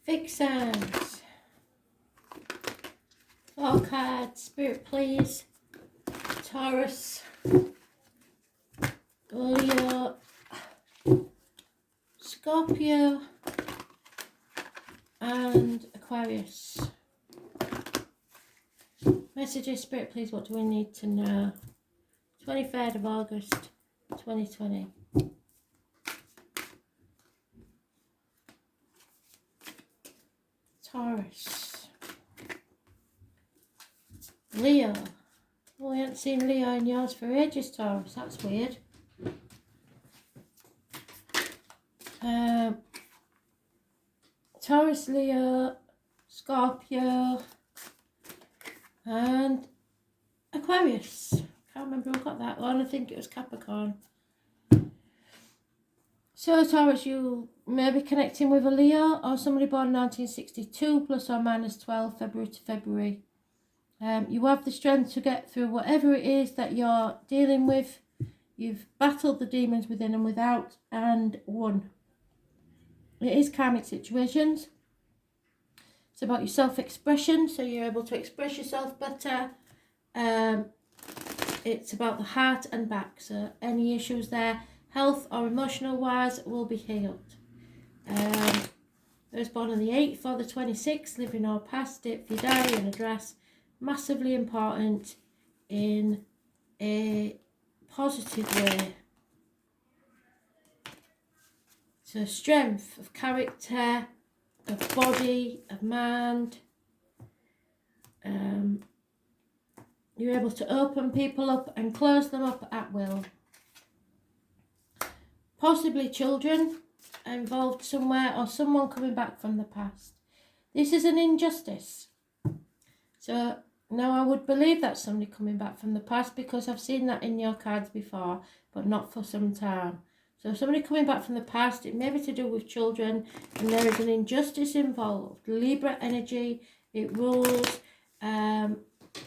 Vixens. 4 cards. Spirit, please. Taurus. Leo. Scorpio. And Aquarius. Messages, Spirit, please. What do we need to know? 23rd of August, 2020. Taurus. Leo. Oh, we haven't seen Leo in yours for ages, Taurus. That's weird. Taurus, Leo, Scorpio, and Aquarius. Can't remember who got that one. I think it was Capricorn. So Taurus, you may be connecting with a Leo or somebody born 1962 plus or minus 12 February to February. You have the strength to get through whatever it is that you're dealing with. You've battled the demons within and without and won. It is karmic situations. It's about your self-expression, so you're able to express yourself better. It's about the heart and back, so any issues there, health or emotional wise, will be healed. Those born on the 8th or the 26th, living or past, date for your diary and address, massively important in a positive way. So strength of character, of body, of mind. You're able to open people up and close them up at will. Possibly children involved somewhere or someone coming back from the past. This is an injustice. So now I would believe that's somebody coming back from the past because I've seen that in your cards before, but not for some time. So somebody coming back from the past, it may be to do with children, and there is an injustice involved. Libra energy, it rules the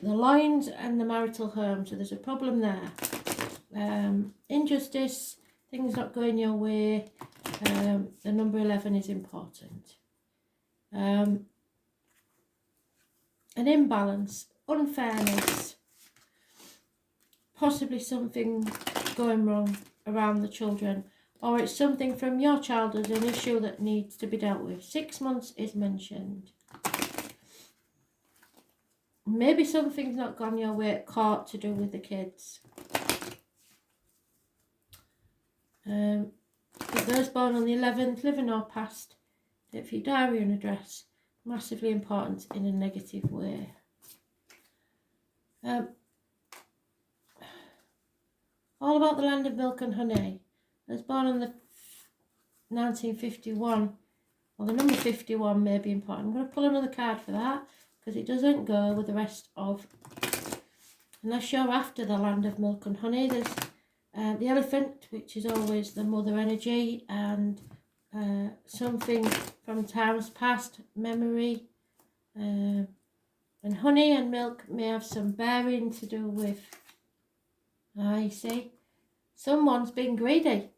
lines and the marital home, so there's a problem there. Injustice, things not going your way, the number 11 is important. An imbalance, unfairness, possibly something going wrong around the children, or it's something from your child as an issue that needs to be dealt with. 6 months is mentioned. Maybe something's not gone your way at court to do with the kids. But those born on the 11th, living or past, date for your diary and address, massively important in a negative way. All about the land of milk and honey. I was born on the 1951. Well, the number 51 may be important. I'm going to pull another card for that because it doesn't go with the rest of... Unless you're after the land of milk and honey, there's the elephant, which is always the mother energy, and something from times past, memory. And honey and milk may have some bearing to do with... you see, someone's been greedy.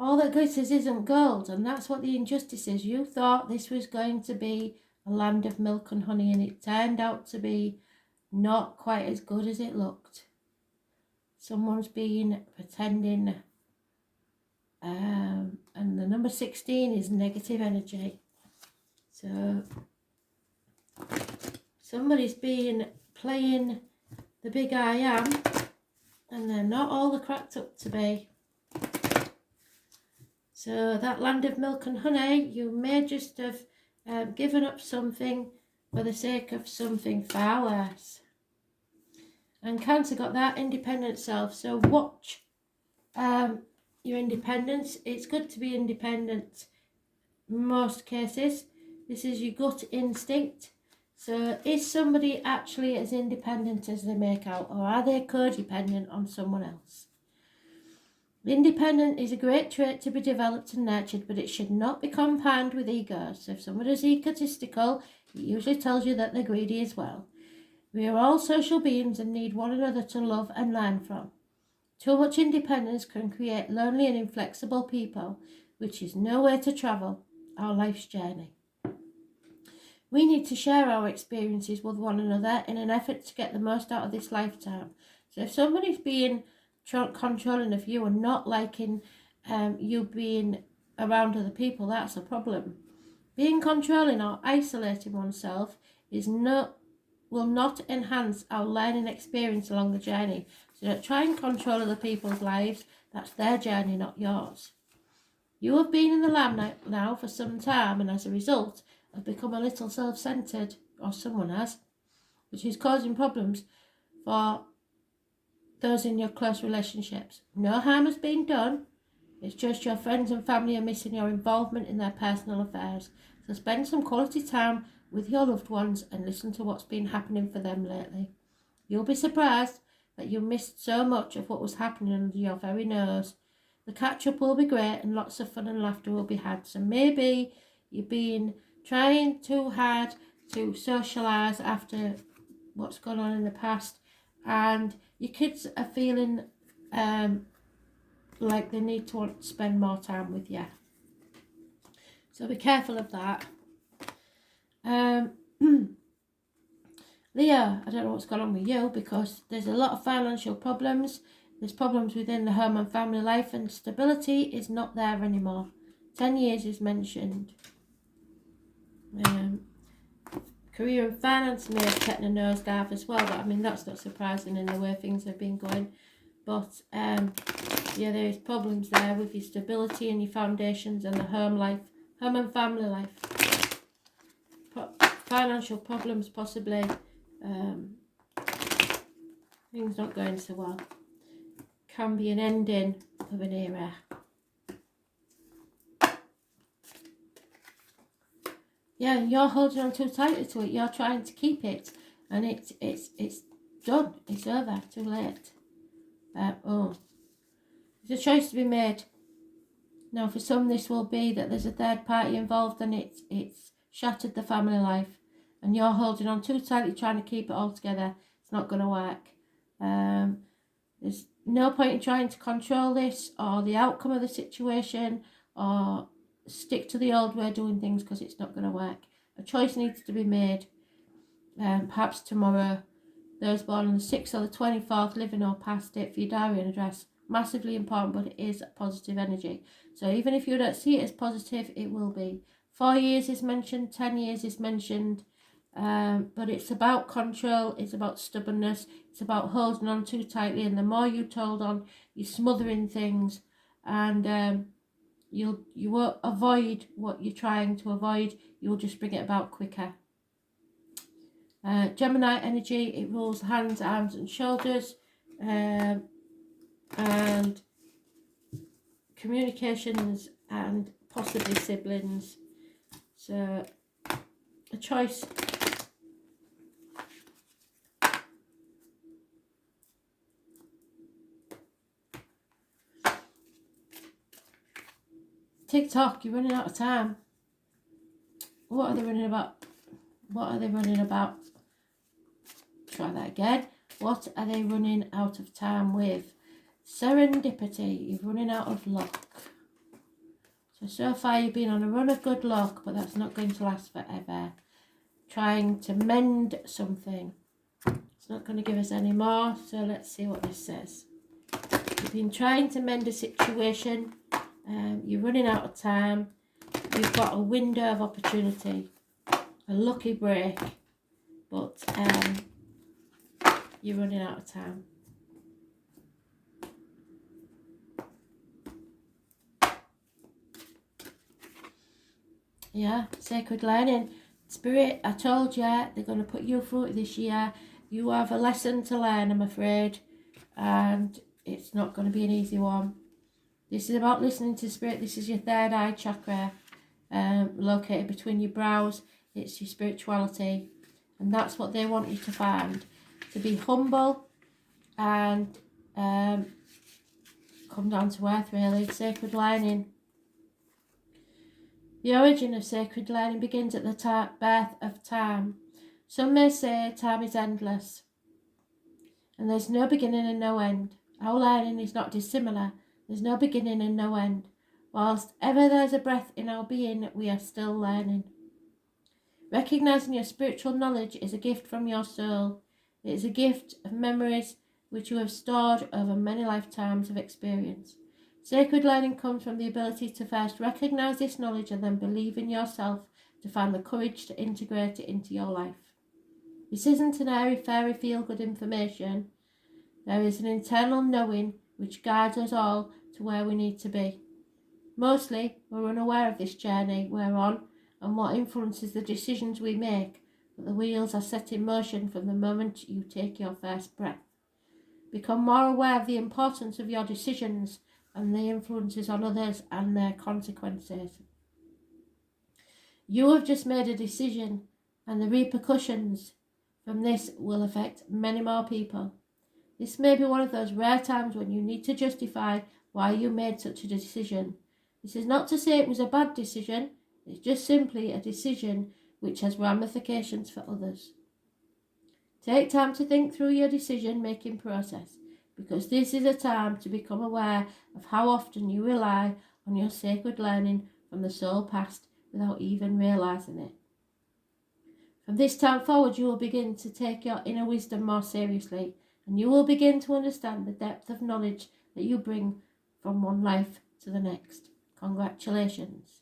All that glitters isn't gold, and that's what the injustice is. You thought this was going to be a land of milk and honey, and it turned out to be not quite as good as it looked. Someone's been pretending, and the number 16 is negative energy. So somebody's been playing the big I am, and they're not all the cracked up to be. So that land of milk and honey, you may just have given up something for the sake of something far worse. And Cancer got that independent self. So watch your independence. It's good to be independent in most cases. This is your gut instinct. So is somebody actually as independent as they make out, or are they codependent on someone else? Independent is a great trait to be developed and nurtured, but it should not be combined with ego. So if someone is egotistical, it usually tells you that they're greedy as well. We are all social beings and need one another to love and learn from. Too much independence can create lonely and inflexible people, which is no way to travel. our life's journey. We need to share our experiences with one another in an effort to get the most out of this lifetime. So if somebody's being controlling of you and not liking you being around other people, that's a problem. Being controlling or isolating oneself will not enhance our learning experience along the journey. So don't try and control other people's lives. That's their journey, not yours. You have been in the limelight now for some time, and as a result have become a little self-centered, or someone has, which is causing problems for those in your close relationships. No harm has been done. It's just your friends and family are missing your involvement in their personal affairs. So spend some quality time with your loved ones and listen to what's been happening for them lately. You'll be surprised that you missed so much of what was happening under your very nose. The catch-up will be great and lots of fun and laughter will be had. So maybe you've been trying too hard to socialise after what's gone on in the past, and your kids are feeling like they need to want to spend more time with you. So be careful of that. Leo, I don't know what's going on with you, because there's a lot of financial problems. There's problems within the home and family life, and stability is not there anymore. 10 years is mentioned. Career and finance may have taken a nosedive as well, but I mean, that's not surprising in the way things have been going. But yeah, there's problems there with your stability and your foundations and the home and family life. Financial problems possibly. Things not going so well. Can be an ending of an era. Yeah, you're holding on too tightly to it. You're trying to keep it, and it's done. It's over. Too late. There's a choice to be made. Now, for some, this will be that there's a third party involved, and it's shattered the family life, and you're holding on too tightly, trying to keep it all together. It's not going to work. There's no point in trying to control this or the outcome of the situation, or stick to the old way of doing things, because it's not going to work. A choice needs to be made. Perhaps tomorrow. Those born on the 6th or the 24th, living or past it, for your diary and address. Massively important, but it is a positive energy. So even if you don't see it as positive, it will be. 4 years is mentioned, 10 years is mentioned. But it's about control, it's about stubbornness, it's about holding on too tightly, and the more you hold on, you're smothering things, and you won't avoid what you're trying to avoid, you'll just bring it about quicker. Gemini energy, it rules hands, arms and shoulders, and communications and possibly siblings. So a choice. TikTok, you're running out of time. What are they running about? What are they running about? Try that again. What are they running out of time with? Serendipity, you're running out of luck. So far you've been on a run of good luck, but that's not going to last forever. Trying to mend something. It's not going to give us any more, so let's see what this says. You've been trying to mend a situation. You're running out of time. You've got a window of opportunity, a lucky break, but you're running out of time. Yeah, sacred learning. Spirit, I told you, they're going to put you through it this year. You have a lesson to learn, I'm afraid, and it's not going to be an easy one. This is about listening to spirit. This is your third eye chakra, located between your brows. It's your spirituality, and that's what they want you to find. To be humble and come down to earth, really. Sacred learning. The origin of sacred learning begins at the birth of time. Some may say time is endless, and there's no beginning and no end. Our learning is not dissimilar. There's no beginning and no end. Whilst ever there's a breath in our being, we are still learning. Recognizing your spiritual knowledge is a gift from your soul. It is a gift of memories which you have stored over many lifetimes of experience. Sacred learning comes from the ability to first recognize this knowledge and then believe in yourself to find the courage to integrate it into your life. This isn't an airy-fairy feel-good information. There is an internal knowing which guides us all to where we need to be. Mostly, we're unaware of this journey we're on and what influences the decisions we make, but the wheels are set in motion from the moment you take your first breath. Become more aware of the importance of your decisions and the influences on others and their consequences. You have just made a decision, and the repercussions from this will affect many more people. This may be one of those rare times when you need to justify why you made such a decision. This is not to say it was a bad decision, it's just simply a decision which has ramifications for others. Take time to think through your decision-making process, because this is a time to become aware of how often you rely on your sacred learning from the soul past without even realizing it. From this time forward, you will begin to take your inner wisdom more seriously, and you will begin to understand the depth of knowledge that you bring from one life to the next. Congratulations.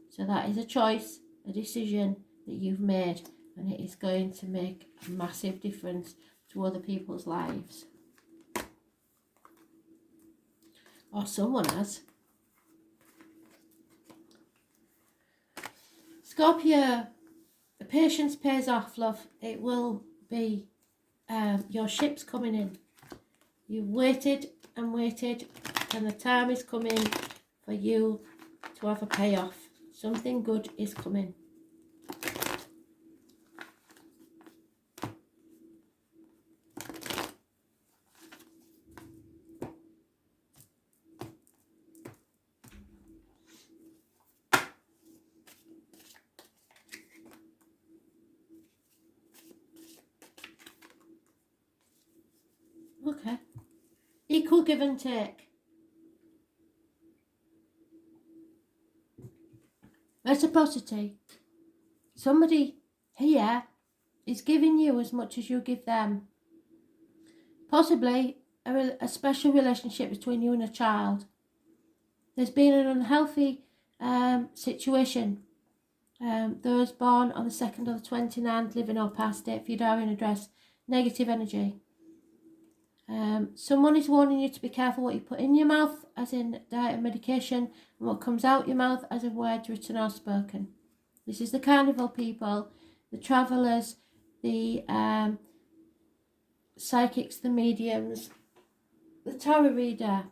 So that is a choice, a decision that you've made, and it is going to make a massive difference to other people's lives. Or someone has. Scorpio, the patience pays off, love. It will be your ship's coming in. You've waited and waited, and the time is coming for you to have a payoff. Something good is coming. Okay. Equal give and take. Reciprocity. Somebody here is giving you as much as you give them. Possibly a special relationship between you and a child. There's been an unhealthy situation. Those born on the 2nd or the 29th, living or past it, if you diary and address, negative energy. Someone is warning you to be careful what you put in your mouth, as in diet and medication, and what comes out your mouth as of words written or spoken. This is the carnival people, the travellers, the psychics, the mediums, the tarot reader.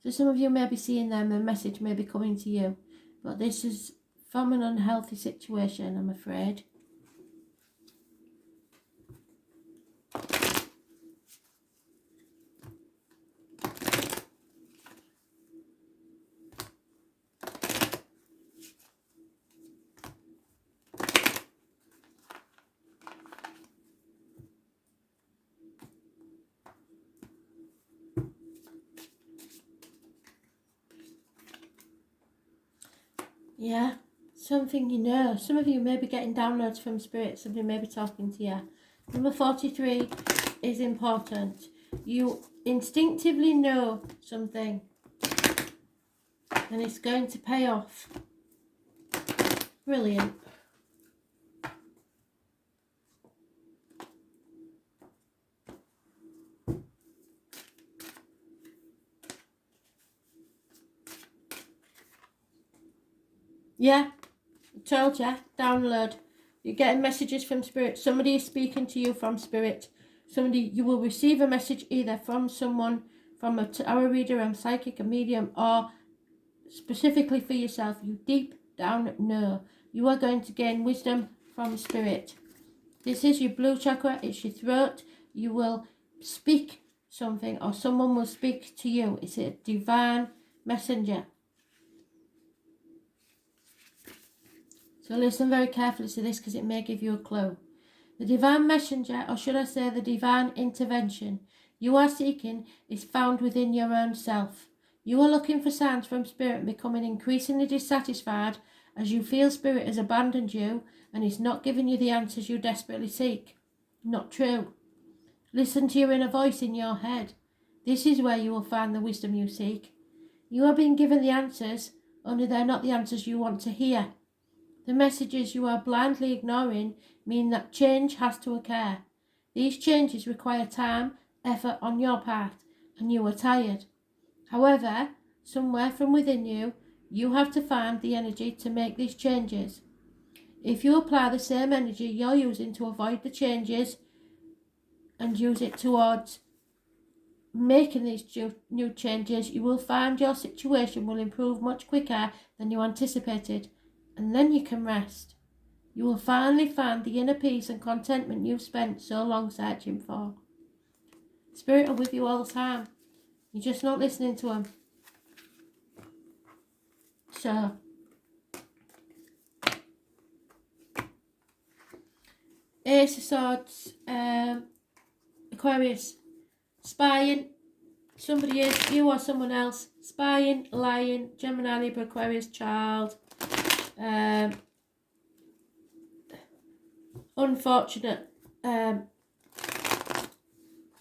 So some of you may be seeing them, a message may be coming to you, but this is from an unhealthy situation, I'm afraid. Yeah, something you know. Some of you may be getting downloads from spirit. Somebody may be talking to you. Number 43 is important. You instinctively know something, and it's going to pay off. Brilliant. Yeah, I told you, download. You're getting messages from spirit. Somebody is speaking to you from spirit. You will receive a message either from someone, from a tarot reader, a psychic, a medium, or specifically for yourself. You deep down know. You are going to gain wisdom from spirit. This is your blue chakra. It's your throat. You will speak something, or someone will speak to you. It's a divine messenger. So listen very carefully to this, because it may give you a clue. The divine messenger, or should I say the divine intervention you are seeking, is found within your own self. You are looking for signs from Spirit and becoming increasingly dissatisfied as you feel Spirit has abandoned you and is not giving you the answers you desperately seek. Not true. Listen to your inner voice in your head. This is where you will find the wisdom you seek. You are being given the answers, only they're not the answers you want to hear. The messages you are blindly ignoring mean that change has to occur. These changes require time, effort on your part, and you are tired. However, somewhere from within you, you have to find the energy to make these changes. If you apply the same energy you're using to avoid the changes and use it towards making these new changes, you will find your situation will improve much quicker than you anticipated, and then you can rest. You will finally find the inner peace and contentment you've spent so long searching for. Spirit are with you all the time. You're just not listening to them. So, Ace of Swords, Aquarius, spying. Somebody is, you or someone else, spying, lying, Gemini, Libra, Aquarius, child. Unfortunate,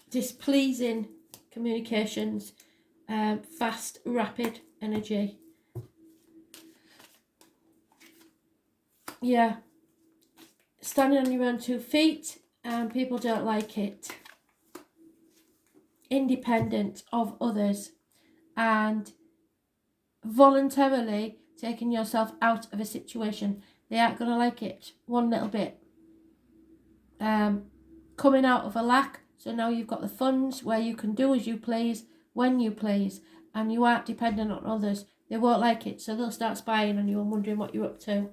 displeasing communications, fast, rapid energy. Yeah. Standing on your own 2 feet and people don't like it. Independent of others and voluntarily taking yourself out of a situation. They aren't going to like it one little bit. Coming out of a lack, so now you've got the funds where you can do as you please, when you please, and you aren't dependent on others. They won't like it, so they'll start spying on you and wondering what you're up to.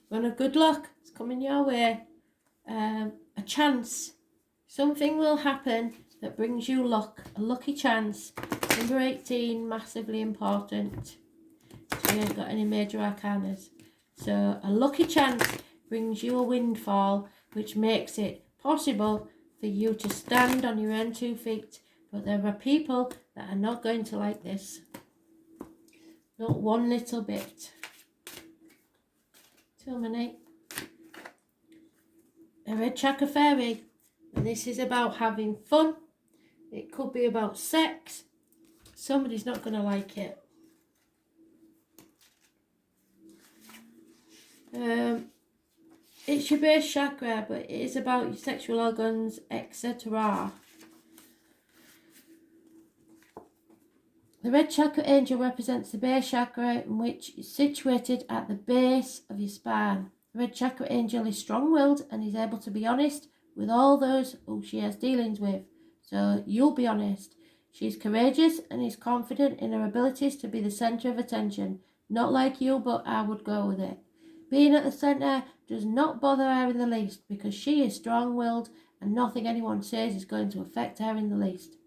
Run a good luck. It's coming your way. A chance. Something will happen that brings you luck. A lucky chance. Number 18, massively important. So you ain't got any major arcanas. So a lucky chance brings you a windfall, which makes it possible for you to stand on your own 2 feet. But there are people that are not going to like this. Not one little bit. Terminate. A red chakra fairy, and this is about having fun. It could be about sex. Somebody's not going to like it. It's your base chakra, but it is about your sexual organs, etc. The red chakra angel represents the base chakra, which is situated at the base of your spine. The red chakra angel is strong-willed and is able to be honest with all those who she has dealings with. So you'll be honest. She's courageous and is confident in her abilities to be the centre of attention. Not like you, but I would go with it. Being at the centre does not bother her in the least because she is strong-willed and nothing anyone says is going to affect her in the least.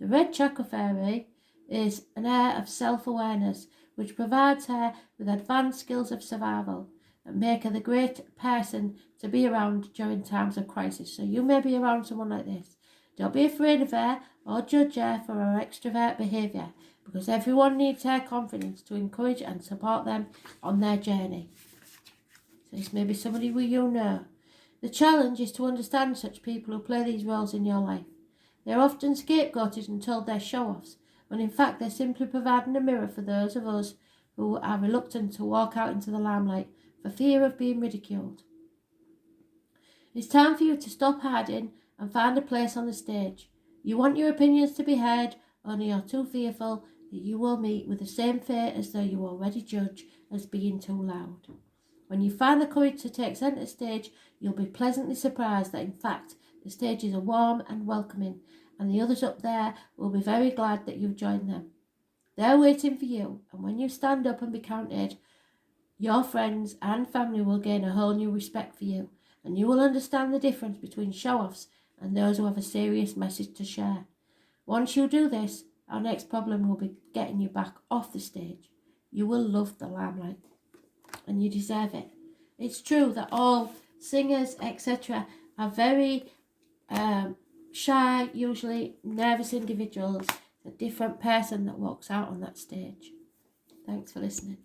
The red chakra fairy is an air of self-awareness which provides her with advanced skills of survival and make her the great person to be around during times of crisis. So you may be around someone like this. Don't be afraid of her or judge her for her extrovert behaviour because everyone needs her confidence to encourage and support them on their journey. So this may be somebody who you know. The challenge is to understand such people who play these roles in your life. They're often scapegoated and told they're show-offs, when in fact they're simply providing a mirror for those of us who are reluctant to walk out into the limelight for fear of being ridiculed. It's time for you to stop hiding and find a place on the stage. You want your opinions to be heard, only you're too fearful that you will meet with the same fate as though you already judge as being too loud. When you find the courage to take centre stage, you'll be pleasantly surprised that in fact the stages are warm and welcoming, and the others up there will be very glad that you've joined them. They're waiting for you, and when you stand up and be counted, your friends and family will gain a whole new respect for you, and you will understand the difference between show-offs and those who have a serious message to share. Once you do this, our next problem will be getting you back off the stage. You will love the limelight, and you deserve it. It's true that all singers, etc., are very shy, usually nervous individuals. A different person that walks out on that stage. Thanks for listening.